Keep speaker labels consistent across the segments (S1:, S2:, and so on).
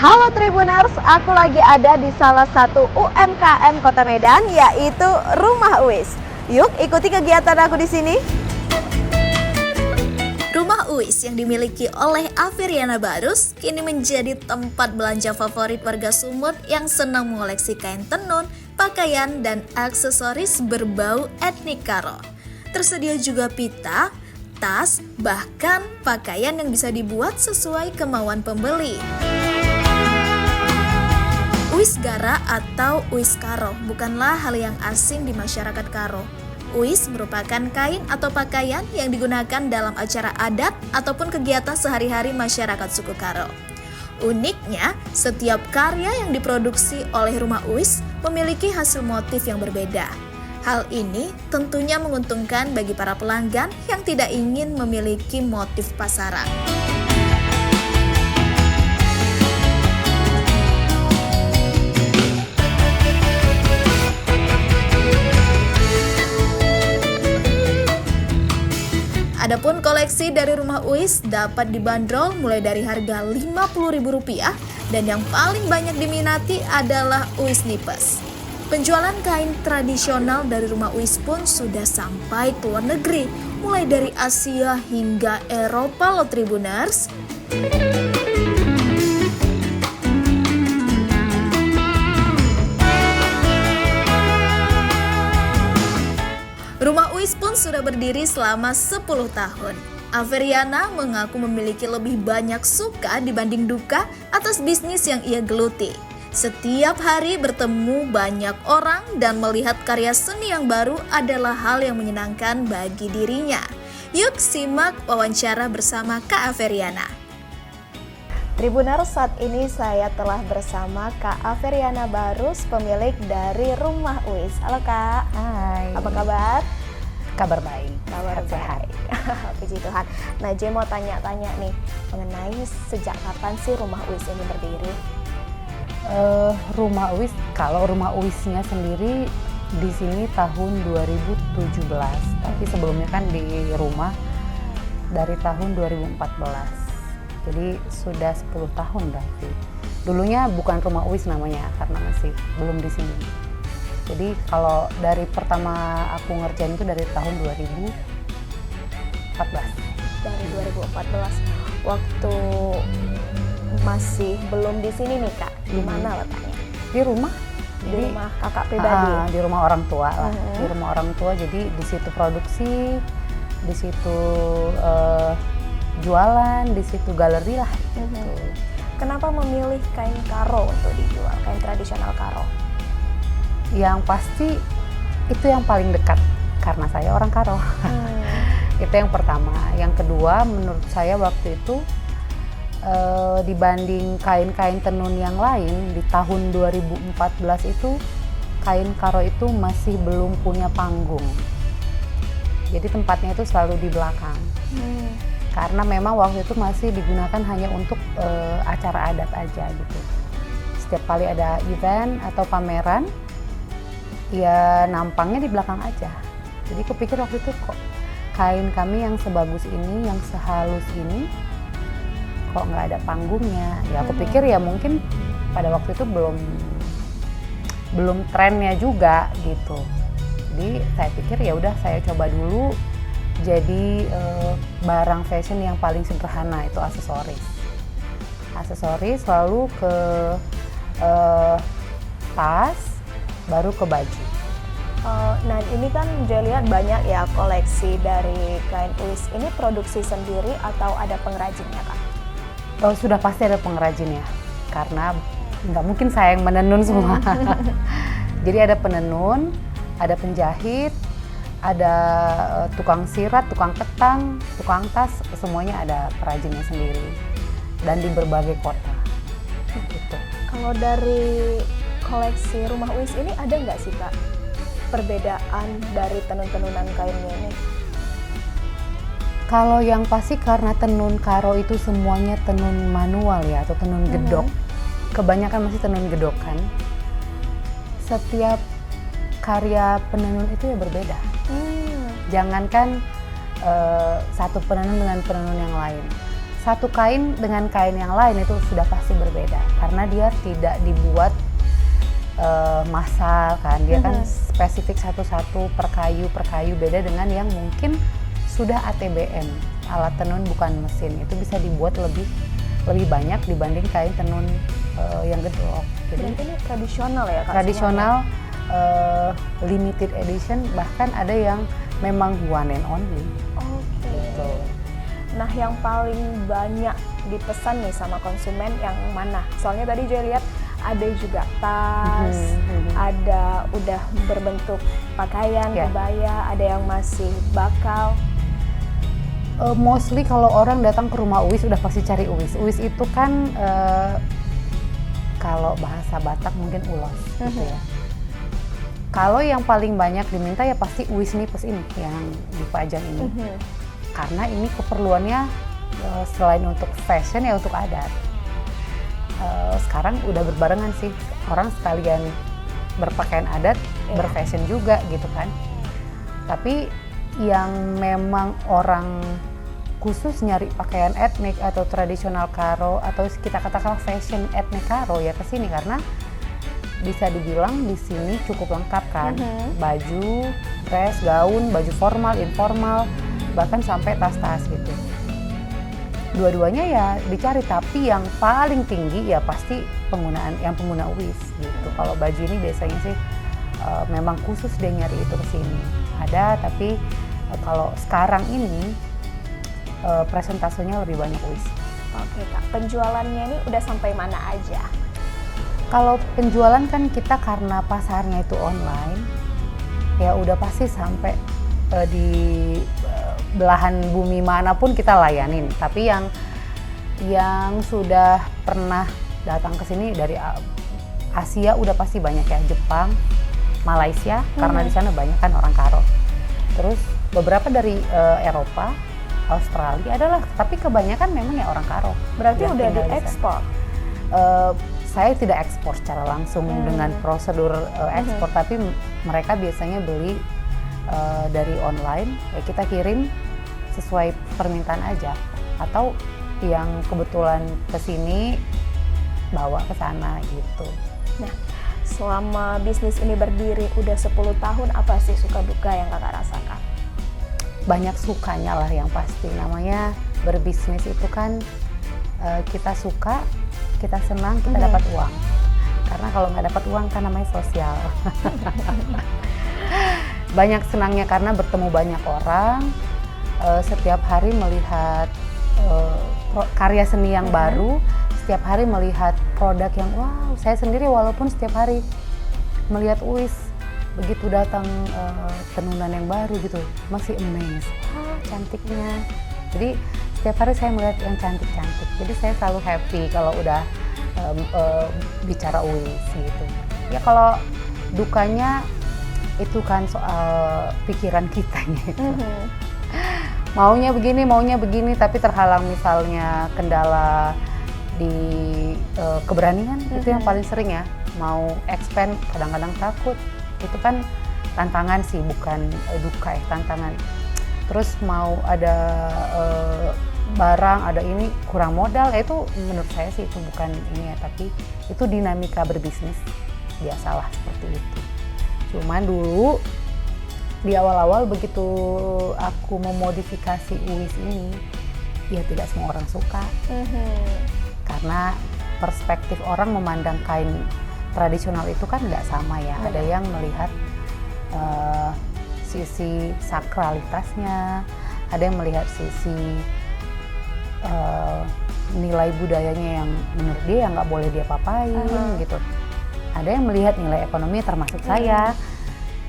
S1: Halo Tribuners, aku lagi ada di salah satu UMKM Kota Medan, yaitu Rumah Uis. Yuk ikuti kegiatan aku di sini.
S2: Rumah Uis yang dimiliki oleh Averiana Barus kini menjadi tempat belanja favorit warga Sumut yang senang mengoleksi kain tenun, pakaian, dan aksesoris berbau etnik Karo. Tersedia juga pita, tas, bahkan pakaian yang bisa dibuat sesuai kemauan pembeli. Uis Gara atau Uis Karo bukanlah hal yang asing di masyarakat Karo. Uis merupakan kain atau pakaian yang digunakan dalam acara adat ataupun kegiatan sehari-hari masyarakat suku Karo. Uniknya, setiap karya yang diproduksi oleh Rumah Uis memiliki hasil motif yang berbeda. Hal ini tentunya menguntungkan bagi para pelanggan yang tidak ingin memiliki motif pasaran. Adapun koleksi dari Rumah Uis dapat dibanderol mulai dari harga Rp50.000 dan yang paling banyak diminati adalah Uis Nipes. Penjualan kain tradisional dari Rumah Uis pun sudah sampai ke luar negeri, mulai dari Asia hingga Eropa loh Tribuners. Rumah Uis pun sudah berdiri selama 10 tahun. Averiana mengaku memiliki lebih banyak suka dibanding duka atas bisnis yang ia geluti. Setiap hari bertemu banyak orang dan melihat karya seni yang baru adalah hal yang menyenangkan bagi dirinya. Yuk simak wawancara bersama Kak Averiana.
S1: Tribuners, saat ini saya telah bersama Kak Averiana Barus, pemilik dari Rumah Uis. Halo Kak.
S3: Hai.
S1: Apa kabar?
S3: Kabar baik.
S1: Kabar baik. Puji Tuhan. Nah, J mau tanya-tanya nih mengenai sejak kapan sih Rumah Uis ini berdiri?
S3: Rumah Uis, kalau Rumah Uisnya sendiri di sini tahun 2017. Tapi sebelumnya kan di rumah dari tahun 2014. Jadi sudah 10 tahun berarti. Dulunya bukan Rumah Uis namanya karena masih belum di sini. Jadi kalau dari pertama aku ngerjain itu dari tahun 2014.
S1: Dari 2014. Waktu masih belum di sini nih Kak. Di mana letaknya?
S3: Di rumah.
S1: Di rumah kakak pribadi.
S3: Di rumah orang tua lah. Di rumah orang tua, jadi di situ produksi, di situ jualan, di situ galeri lah. Gitu.
S1: Kenapa memilih kain Karo untuk dijual, kain tradisional Karo?
S3: Yang pasti itu yang paling dekat karena saya orang Karo. Itu yang pertama. Yang kedua, menurut saya waktu itu dibanding kain-kain tenun yang lain di tahun 2014 itu kain Karo itu masih belum punya panggung. Jadi tempatnya itu selalu di belakang. Karena memang waktu itu masih digunakan hanya untuk acara adat aja gitu. Setiap kali ada event atau pameran, ya nampangnya di belakang aja. Jadi kupikir waktu itu kok kain kami yang sebagus ini, yang sehalus ini, kok nggak ada panggungnya. Ya aku pikir ya mungkin pada waktu itu belum trennya juga gitu. Jadi saya pikir ya udah saya coba dulu. Jadi barang fashion yang paling sederhana itu aksesoris lalu ke tas, baru ke baju.
S1: Nah ini kan saya lihat banyak ya koleksi dari kain Uis. Ini produksi sendiri atau ada pengrajinnya Kak?
S3: Sudah pasti ada pengrajinnya, karena nggak mungkin saya yang menenun semua. Jadi ada penenun, ada penjahit, ada tukang sirat, tukang ketang, tukang tas, semuanya ada perajinnya sendiri dan di berbagai kota. Gitu.
S1: Kalau dari koleksi Rumah Uis ini ada nggak sih Kak perbedaan dari tenun-tenunan kainnya ini?
S3: Kalau yang pasti karena tenun Karo itu semuanya tenun manual ya, atau tenun gedok. Kebanyakan masih tenun gedok kan. Setiap karya penenun itu ya berbeda. Jangankan satu penenun dengan penenun yang lain. satu kain dengan kain yang lain itu sudah pasti berbeda karena dia tidak dibuat massal kan, dia kan spesifik satu-satu per kayu beda dengan yang mungkin sudah ATBM, alat tenun bukan mesin, itu bisa dibuat lebih banyak dibanding kain tenun yang gedrok.
S1: Jadi ini tradisional ya Kak?
S3: Tradisional, limited edition, bahkan ada yang memang one and only.
S1: Oke.
S3: Gitu.
S1: Nah, yang paling banyak dipesan nih sama konsumen yang mana? Soalnya tadi Joy lihat ada juga tas, ada udah berbentuk pakaian, kebaya, ada yang masih bakal.
S3: Mostly kalau orang datang ke rumah Uwis udah pasti cari Uwis. Uwis itu kan kalau bahasa Batak mungkin ulos gitu ya. Kalau yang paling banyak diminta ya pasti Uwis nipis ini yang dipajang ini. Karena ini keperluannya selain untuk fashion ya untuk adat. Sekarang udah berbarengan sih, orang sekalian berpakaian adat, berfashion juga gitu kan. Tapi yang memang orang khusus nyari pakaian etnik atau tradisional Karo atau kita katakan fashion etnik Karo ya kesini karena bisa dibilang di sini cukup lengkap kan, baju, dress, gaun, baju formal, informal, bahkan sampai tas-tas gitu. Dua-duanya ya dicari, tapi yang paling tinggi ya pasti pengguna Uwis gitu. Kalau baju ini biasanya sih memang khusus dia nyari itu kesini. Ada, tapi kalau sekarang ini presentasenya lebih banyak Uwis.
S1: Oke Kak, penjualannya ini udah sampai mana aja?
S3: Kalau penjualan kan kita karena pasarnya itu online, ya udah pasti sampai di belahan bumi manapun kita layanin. Tapi yang sudah pernah datang ke sini dari Asia udah pasti banyak ya, Jepang, Malaysia, karena di sana banyak kan orang Karo. Terus beberapa dari Eropa, Australia adalah, tapi kebanyakan memang ya orang Karo.
S1: Berarti udah diekspor?
S3: Saya tidak ekspor secara langsung dengan prosedur ekspor, tapi mereka biasanya beli dari online, ya kita kirim sesuai permintaan aja, atau yang kebetulan kesini bawa ke sana gitu.
S1: Nah, selama bisnis ini berdiri udah 10 tahun, apa sih suka duka yang Kakak rasakan?
S3: Banyak sukanya lah yang pasti, namanya berbisnis itu kan kita suka, kita senang, kita dapat uang. Karena kalau nggak dapat uang kan namanya sosial. Banyak senangnya karena bertemu banyak orang, setiap hari melihat karya seni yang baru, setiap hari melihat produk yang wow, saya sendiri walaupun setiap hari melihat Uwis, begitu datang tenunan yang baru gitu, masih amazed, cantiknya. Jadi setiap hari saya melihat yang cantik-cantik, jadi saya selalu happy kalau udah bicara Uwis gitu. Ya kalau dukanya itu kan soal pikiran kitanya itu. Maunya begini, tapi terhalang misalnya kendala di keberanian, itu yang paling sering ya. Mau expand kadang-kadang takut, itu kan tantangan sih, bukan duka ya, tantangan. Terus mau ada barang, ada ini kurang modal, ya itu menurut saya sih itu bukan ini ya, tapi itu dinamika berbisnis, biasalah seperti itu. Cuman dulu di awal-awal begitu aku memodifikasi Uwis ini, ya tidak semua orang suka. Karena perspektif orang memandang kain tradisional itu kan nggak sama ya. Ada yang melihat sisi sakralitasnya, ada yang melihat sisi nilai budayanya yang menurut dia nggak boleh dia papain gitu. Ada yang melihat nilai ekonomi termasuk saya.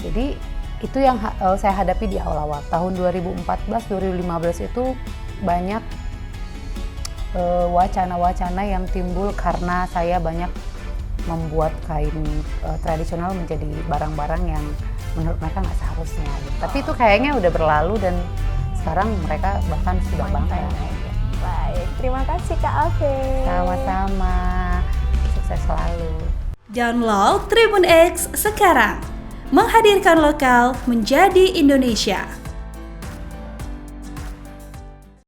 S3: Jadi itu yang saya hadapi di awal-awal. Tahun 2014-2015 itu banyak wacana-wacana yang timbul karena saya banyak membuat kain tradisional menjadi barang-barang yang menurut mereka nggak seharusnya. Gitu. Tapi itu kayaknya udah berlalu dan sekarang mereka bahkan sudah bangga.
S1: Baik, terima kasih Kak Ave.
S3: Sama-sama, sukses selalu.
S4: Download Tribun X sekarang, menghadirkan lokal menjadi Indonesia.